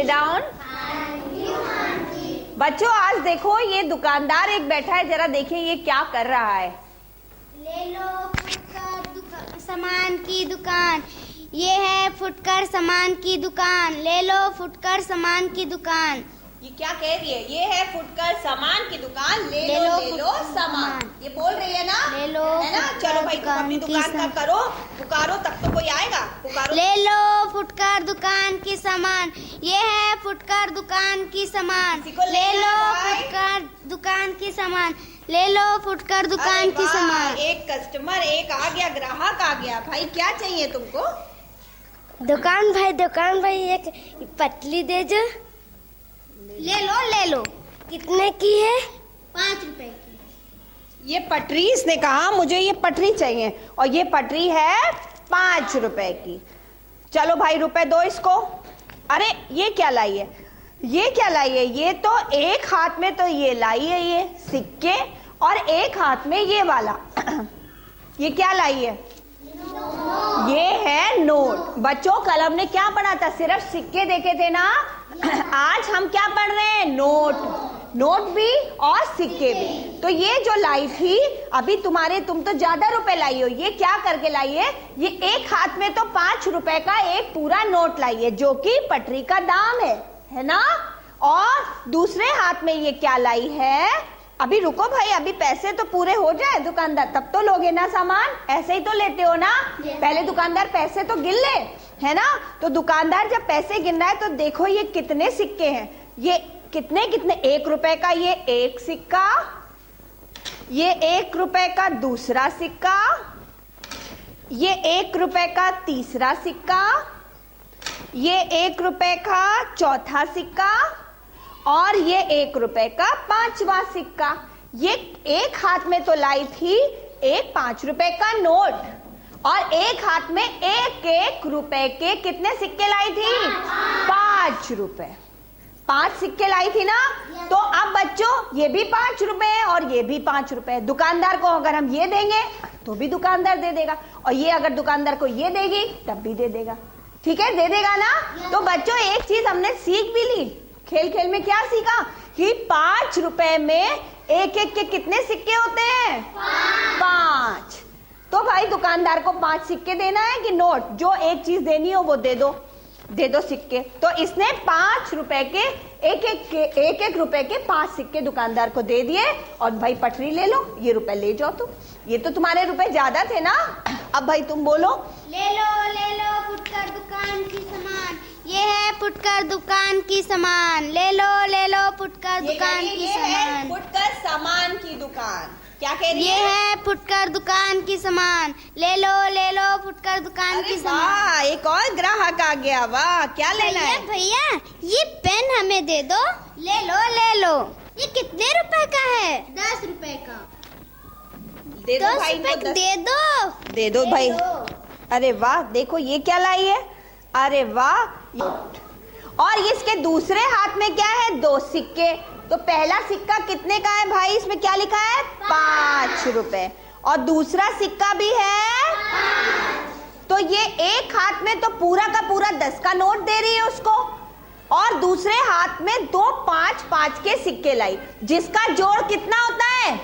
Sit down. बच्चों आज देखो ये दुकानदार एक बैठा है, जरा देखिए ये क्या कर रहा है। ले लो फुटकर सामान की दुकान, ये है फुटकर सामान की दुकान। ले लो फुटकर सामान की दुकान। ये क्या कह रही है? ये है फुटकर सामान की दुकान, ले लो सामान। ये बोल रही है ना? ले लो, है ना? चलो भाई तुम अपनी दुकान का करो, पुकारो तब तो कोई आएगा। पुकारो। ले लो फुटकर दुकान की सामान, ये है फुटकर दुकान की सामान। ले लो फुटकर दुकान की सामान, ले लो फुटकर दुकान की सामान। एक कस्टमर एक आ गया, ग्राहक आ गया। भाई क्या चाहिए तुमको? दुकान भाई एक पतली दे जो। ले लो। कितने की है? 5 रुपए की। ये पटरी, इसने कहा मुझे ये पटरी चाहिए और ये पटरी है 5 रुपए की। चलो भाई रुपए दो इसको। अरे ये क्या लाई है? ये क्या लाई है? ये तो एक हाथ में तो ये लाई है ये सिक्के, और एक हाथ में ये वाला ये क्या लाई है? ये है नोट। बच्चों कल हमने क्या पढ़ा था? सिर्फ सिक्के देखे थे ना। आज हम क्या पढ़ रहे हैं? नोट भी और सिक्के भी। तो ये जो लाई थी अभी तुम तो ज्यादा रुपए लाई हो। ये क्या करके लाई है? ये एक हाथ में तो 5 रुपए का एक पूरा नोट लाई है, जो कि पटरी का दाम है ना। और दूसरे हाथ में ये क्या लाई है? अभी रुको भाई, अभी पैसे तो पूरे हो जाए दुकानदार, तब तो लोगे ना सामान। ऐसे ही तो लेते हो ना। पहले दुकानदार पैसे तो गिन ले, है ना। तो दुकानदार जब पैसे गिन रहा है तो देखो ये कितने सिक्के हैं। ये कितने 1 रुपए का ये एक सिक्का, ये 1 रुपए का दूसरा सिक्का, ये 1 रुपए का तीसरा सिक्का, ये 1 रुपए का चौथा सिक्का, और ये 1 रुपए का 5वां सिक्का। ये एक हाथ में तो लाई थी एक 5 रुपए का नोट, और एक हाथ में 1 रुपए के कितने सिक्के लाई थी? 5 रुपए। 5 सिक्के लाई थी ना। तो अब बच्चों ये भी 5 रुपए है और ये भी 5 रुपए। दुकानदार को अगर हम ये देंगे तो भी दुकानदार दे देगा, और ये अगर दुकानदार को ये देगी तब भी दे देगा। ठीक है, दे देगा ना। तो बच्चों एक चीज हमने सीख भी ली। खेल में क्या सीखा? कि 5 रुपए में एक के कितने सिक्के होते हैं? 5। तो भाई दुकानदार को 5 सिक्के देना है कि नोट? जो एक चीज देनी हो वो दे दो सिक्के। तो इसने 5 रुपए के एक रुपए के 5 सिक्के दुकानदार को दे दिए, और भाई पटरी ले लो, ये रुपए ले जाओ तुम। ये तो तुम्हारे रुपए ज्यादा थे ना। अब भाई तुम बोलो। ले लो फुटकर दुकान की सामान, ये है फुटकर दुकान की सामान। ले लो फुटकर दुकान की सामान। फुटकर सामान की दुकान। क्या कह रही है? ये है फुटकर दुकान की सामान। ले लो फुटकर दुकान की सामान। एक और ग्राहक आ गया। वाह, क्या लेना है? भैया ये पेन हमें दे दो। ले लो। ये कितने रुपए का है? 10 रुपए का। दे दो भाई, दे दो भाई। अरे वाह, देखो ये क्या लाई है। अरे वाह। और इसके दूसरे हाथ में क्या है? 2 सिक्के। तो पहला सिक्का कितने का है भाई? इसमें क्या लिखा है? 5 रुपए। और दूसरा सिक्का भी है 5। तो ये एक हाथ में तो पूरा का पूरा 10 का नोट दे रही है उसको, और दूसरे हाथ में 2 5 के सिक्के लाई, जिसका जोड़ कितना होता है?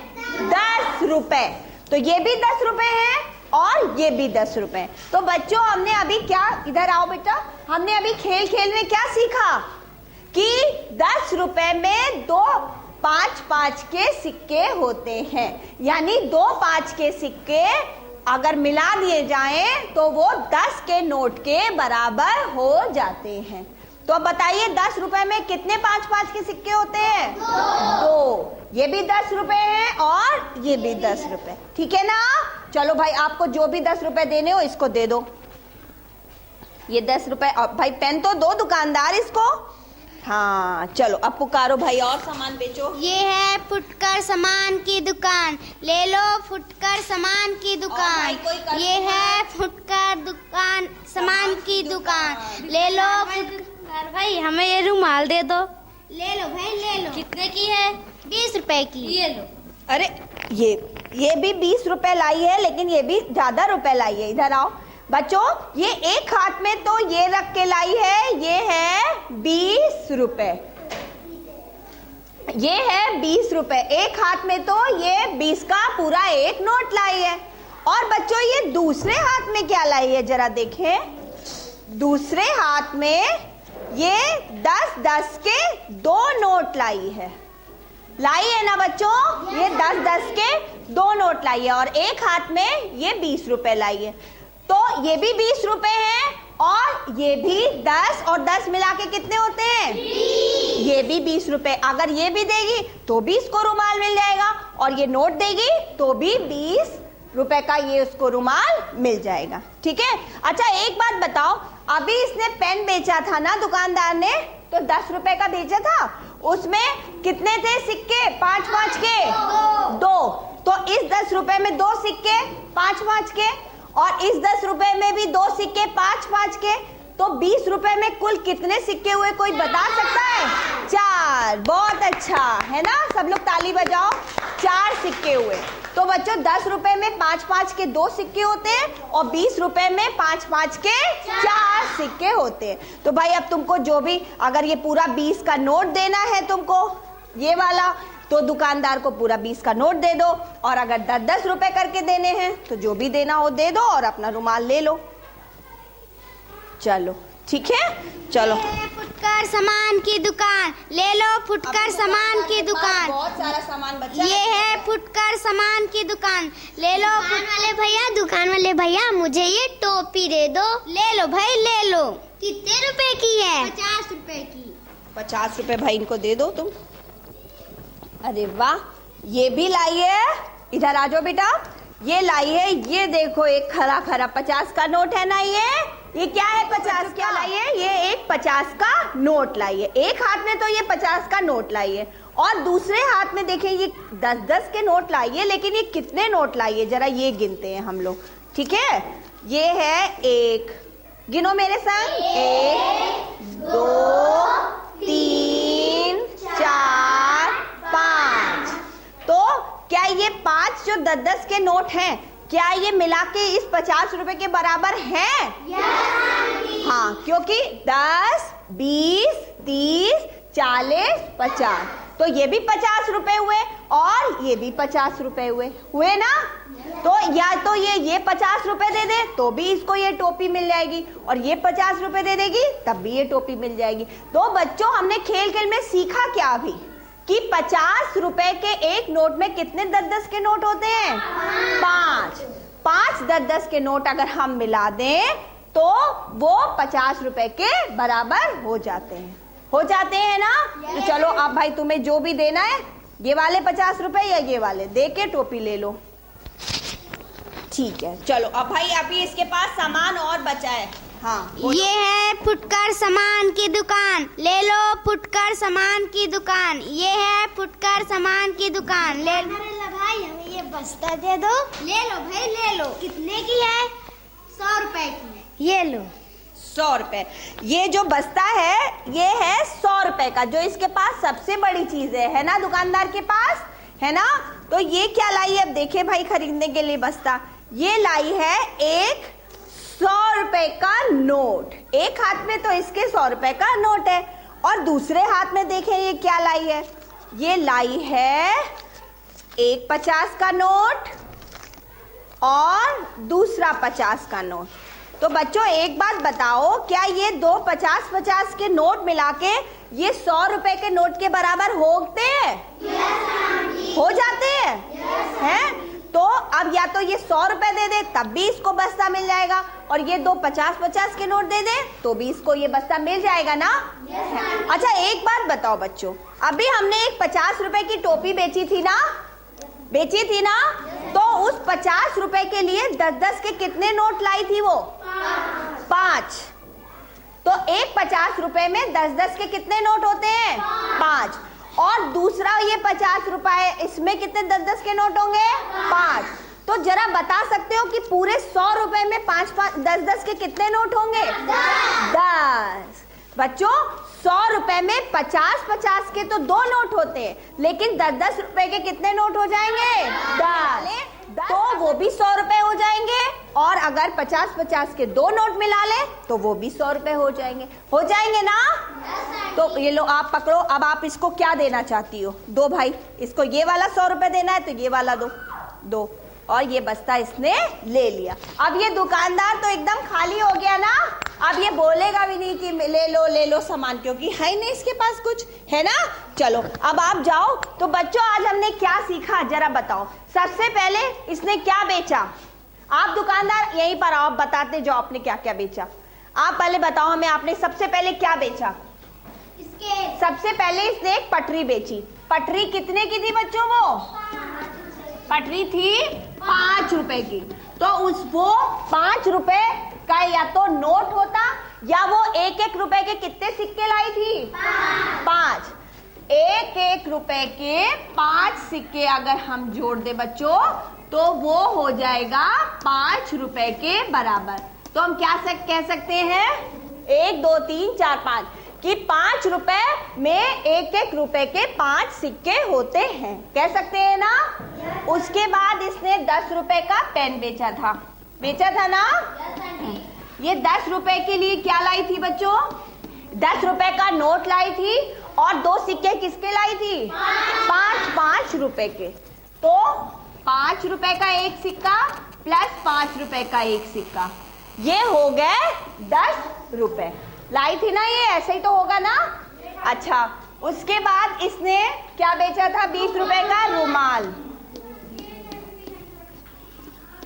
10 रुपए। तो ये भी 10 रुपए है और ये भी 10 रुपए। तो बच्चों हमने अभी क्या, इधर आओ बेटा, हमने अभी खेल में क्या सीखा? कि 10 रुपए में 2 5 के सिक्के होते हैं, यानी 2 5 के सिक्के अगर मिला दिए जाएं तो वो 10 के नोट के बराबर हो जाते हैं। तो अब बताइए 10 रुपए में कितने 5 के सिक्के होते हैं? 2। ये भी 10 रुपए हैं और ये भी 10 रुपए। ठीक है ना। चलो भाई आपको जो भी 10 रुपए देने हो इसको दे दो। ये 10 रुपए। अब भाई पेन तो दो दुकानदार इसको। हाँ चलो अब पुकारो भाई, और सामान बेचो। ये है फुटकर सामान की दुकान। ले लो फुटकर सामान की दुकान। ये है फुटकर दुकान सामान की दुकान। ले लो फुटकर। भाई हमें ये रुमाल दे दो। ले लो भाई, ले लो। कितने की है? 20 रुपए की। ये लो। अरे ये भी 20 रुपए लाई है, लेकिन ये भी ज्यादा रुपए लाई है। इधर आओ बच्चों ये एक हाथ में तो ये रख के लाई है, ये है 20 रुपए, ये है 20 रुपए। एक हाथ में तो ये 20 का पूरा एक नोट लाई है। और बच्चों ये दूसरे हाथ में क्या लाई है, जरा देखें। दूसरे हाथ में ये 10-10 के 2 नोट लाई है, लाई है ना बच्चों। ये 10-10 के 2 नोट लाई है और एक हाथ में ये 20 रुपए लाई है। तो ये भी 20 रुपए हैं और ये भी 10 और 10 मिला के कितने होते हैं, 20। ये भी 20 रुपए। अगर ये भी देगी तो भी इसको रुमाल मिल जाएगा और ये नोट देगी तो भी 20 रुपए का ये उसको रुमाल मिल जाएगा। ठीक है। अच्छा एक बात बताओ, अभी इसने पेन बेचा था ना दुकानदार ने, तो 10 रुपए का बेचा था, उसमें कितने थे सिक्के, 5-5 के 2। तो इस 10 रुपए में 2 सिक्के 5-5 के और इस 10 रुपए में भी 2 सिक्के 5-5 के। तो 20 रुपए में कुल कितने सिक्के हुए, कोई बता सकता है? 4। बहुत अच्छा है ना, सब लोग ताली बजाओ। 4 सिक्के हुए। तो बच्चों 10 रुपए में 5-5 के 2 सिक्के होते हैं और 20 रुपए में 5-5 के 4 सिक्के होते हैं। तो भाई अब तुमको जो भी, अगर ये पूरा 20 का नोट देना है तुमको, ये वाला, तो दुकानदार को पूरा 20 का नोट दे दो। और अगर 10-10 रुपए करके देने हैं तो जो भी देना हो दे दो और अपना रुमाल ले लो। चलो ठीक है, चलो। फुटकर सामान की दुकान, ले लो फुटकर सामान की दुकान। बहुत सारा सामान बचा ये है फुटकर सामान की दुकान, ले लो। दुकान वाले भैया मुझे ये टोपी दे दो। ले लो भाई ले लो। कितने रुपए की है? 50 रुपए की। 50 रुपए भाई इनको दे दो तुम। अरे वाह, ये भी लाई है, इधर आ जाओ बेटा। ये लाई है, ये देखो एक खरा खरा 50 का नोट है ना। ये क्या है, 50 क्या लाई है? ये एक 50 का नोट लाई है। एक हाथ में तो ये 50 का नोट लाई है और दूसरे हाथ में देखें ये 10-10 के नोट लाई है। लेकिन ये कितने नोट लाई है, जरा ये गिनते हैं हम लोग। ठीक है, ये है 1, गिनो मेरे संग, 1 2 3 4 5। तो क्या ये 5 जो 10-10 के नोट हैं, क्या ये मिला के इस 50 रुपए के बराबर हैं? हाँ, क्योंकि 10, 20, 30, 40, 50, तो ये भी 50 रुपए हुए और ये भी 50 रुपए हुए ना। तो या तो ये 50 रुपए दे दे तो भी इसको ये टोपी मिल जाएगी और ये 50 रुपए दे देगी तब भी ये टोपी मिल जाएगी। तो बच्चों हमने खेल खेल में सीखा क्या अभी, कि 50 रुपए के एक नोट में कितने 10-10 के नोट होते हैं? 5 10-10 के नोट अगर हम मिला दें तो वो 50 रुपए के बराबर हो जाते हैं ना। तो चलो अब भाई तुम्हें जो भी देना है, ये वाले 50 रुपए या ये वाले, दे के टोपी ले लो। ठीक है, चलो अब भाई अभी इसके पास सामान और बचा है। हाँ, ये है फुटकर सामान की दुकान, ले लो फुटकर सामान की दुकान। ये है फुटकर सामान की दुकान, ले लो भाई हमें ये बस्ता दे दो। ले लो भाई ले लो। कितने की है? 100 रुपए की। ये लो 100 रुपए। ये जो बस्ता है ये है 100 रुपए का, जो इसके पास सबसे बड़ी चीज है ना दुकानदार के पास, है ना। तो ये क्या लाई है, अब देखे भाई खरीदने के लिए बस्ता, ये लाई है एक 100 रुपए का नोट। एक हाथ में तो इसके 100 रुपए का नोट है और दूसरे हाथ में देखें ये क्या लाई है, ये लाई है एक 50 का नोट और दूसरा 50 का नोट। तो बच्चों एक बात बताओ, क्या ये दो 50-50 के नोट मिला के ये 100 रुपए के नोट के बराबर होते हैं? हो जाते हैं? तो अब या तो ये 100 रुपए दे दे तब भी इसको बस्ता मिल जाएगा और ये दो 50-50 के नोट दे दे तो भी इसको ये बस्ता मिल जाएगा ना। अच्छा एक बात बताओ बच्चों, अभी हमने एक 50 रुपए की टोपी बेची थी ना, तो उस 50 रुपए के लिए 10-10 के कितने नोट लाई थी वो? 5। तो एक 50 रुपए में 10-10 के कितने नोट होते हैं? 5। और दूसरा ये 50 रुपए, इसमें कितने 10-10 के नोट होंगे? 5। तो जरा बता सकते हो कि पूरे 100 रुपए में 10-10 के कितने नोट होंगे? 10। बच्चों 100 रुपए में 50-50 के तो 2 नोट होते हैं, लेकिन 10-10 रुपए के कितने नोट हो जाएंगे? 10। तो वो भी 100 रुपए हो जाएंगे, और अगर 50-50 के 2 नोट मिला ले तो वो भी 100 रुपए हो जाएंगे ना। तो ये लो आप पकड़ो, अब आप इसको क्या देना चाहती हो? दो भाई, इसको ये वाला 100 रुपए देना है तो ये वाला दो, और ये बस्ता इसने ले लिया। अब ये दुकानदार तो एकदम खाली हो गया ना, अब ये बोलेगा भी नहीं कि ले लो सामान, क्योंकि है ही नहीं इसके पास कुछ, है ना। चलो अब आप जाओ। तो बच्चों आज हमने क्या सीखा जरा बताओ। सबसे पहले इसने क्या बेचा? आप दुकानदार यहीं पर आओ, बताते जाओ आपने क्या क्या बेचा। आप पहले बताओ हमें, आपने सबसे पहले क्या बेचा? सबसे पहले इसने एक पटरी बेची। पटरी कितने की थी बच्चों? वो पटरी थी 5 रुपए की। तो वो 5 रुपए का या तो नोट होता, या वो 1-1 रुपए के कितने सिक्के लाई थी? 5। 1-1 रुपए के 5 सिक्के अगर हम जोड़ दे बच्चों तो वो हो जाएगा 5 रुपए के बराबर। तो हम क्या कह सकते हैं? 1 2 3 4 5 कि 5 रुपए में 1-1 रुपए के 5 सिक्के होते हैं, कह सकते हैं ना। उसके बाद इसने 10 रुपए का पेन बेचा था ना। ये 10 रुपए के लिए क्या लाई थी बच्चों? 10 रुपए का नोट लाई थी, और 2 सिक्के किसके लाई थी? 5 रुपए के। तो 5 रुपए का एक सिक्का प्लस 5 रुपए का एक सिक्का, ये हो गए 10 रुपए लाई थी ना। ये ऐसे ही तो होगा ना। अच्छा, उसके बाद इसने क्या बेचा था? 20 रुपए का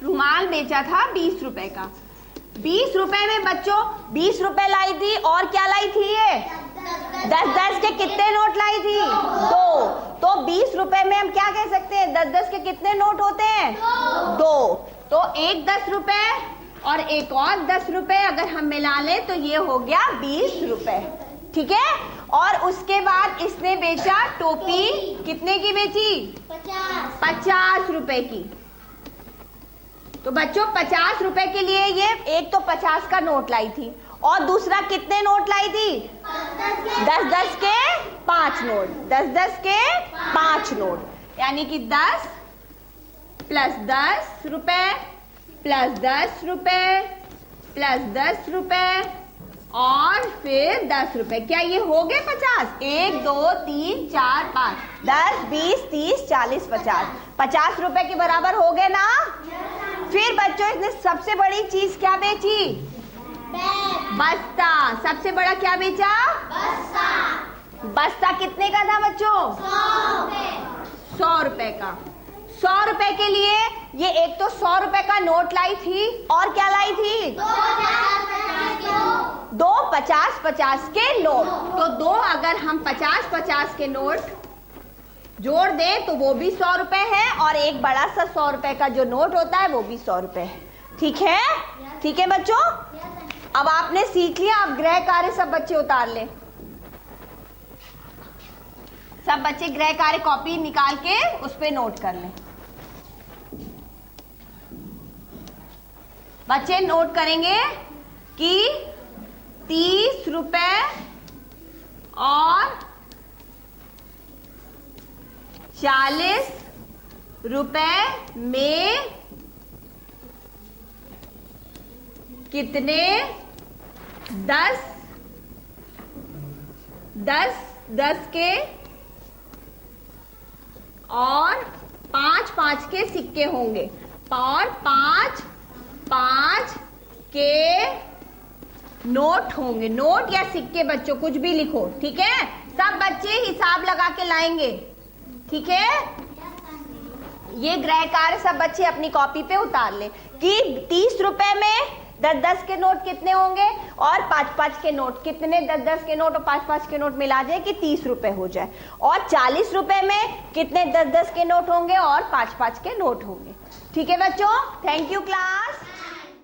रुमाल बेचा था 20 रुपए का। 20 रुपए में बच्चों 20 रुपए लाई थी, और क्या लाई थी? ये 10-10 के कितने नोट लाई थी? 2। तो 20 रुपए में हम क्या कह सकते हैं? 10-10 के कितने नोट होते हैं? 2। तो एक 10 रुपए और एक और 10 रुपए अगर हम मिला लें तो ये हो गया 20 रुपए, ठीक है। और उसके बाद इसने बेचा टोपी, कितने की बेची? 50 रुपए की। तो बच्चों 50 रुपए के लिए ये एक तो 50 का नोट लाई थी, और दूसरा कितने नोट लाई थी? 10-10 के 5 नोट, 10-10 के 5 नोट, यानी कि 10 प्लस 10 रुपए प्लस 10 रुपए प्लस 10 रुपए और फिर 10 रुपए। क्या ये हो गए 50? 1 2 3 4 5 10 20 30 40 50 50 रुपए के बराबर हो गए ना। फिर बच्चों इसने सबसे बड़ी चीज क्या बेची? बस्ता। सबसे बड़ा क्या बेचा? बस्ता कितने का था बच्चों? 100 रुपए का। 100 रुपए के लिए ये एक तो 100 रुपए का नोट लाई थी, और क्या लाई थी? 2 50-50 के नोट। तो 2 अगर हम 50-50 के नोट जोड़ दें तो वो भी 100 रुपए है, और एक बड़ा सा 100 रुपए का जो नोट होता है वो भी 100 रुपए है। ठीक है? ठीक है बच्चों, अब आपने सीख लिया। अब गृह कार्य सब बच्चे उतार लें। सब बच्चे गृह कार्य कॉपी निकाल के उस पे नोट कर लें। बच्चे नोट करेंगे कि 30 रुपए और 40 रुपए में कितने 10 के और 5 के सिक्के होंगे, और 5 के नोट होंगे। नोट या सिक्के बच्चों कुछ भी लिखो, ठीक है। सब बच्चे हिसाब लगा के लाएंगे, ठीक है। ये गृह कार्य सब बच्चे अपनी कॉपी पे उतार ले कि 30 रुपए में 10-10 के नोट कितने होंगे, और 5-5 के नोट कितने, 10-10 के नोट और 5-5 के नोट मिला जाए कि 30 रुपए हो जाए, और 40 रुपए में कितने 10-10 के नोट होंगे और 5-5 के नोट होंगे। ठीक है बच्चों, थैंक यू क्लास।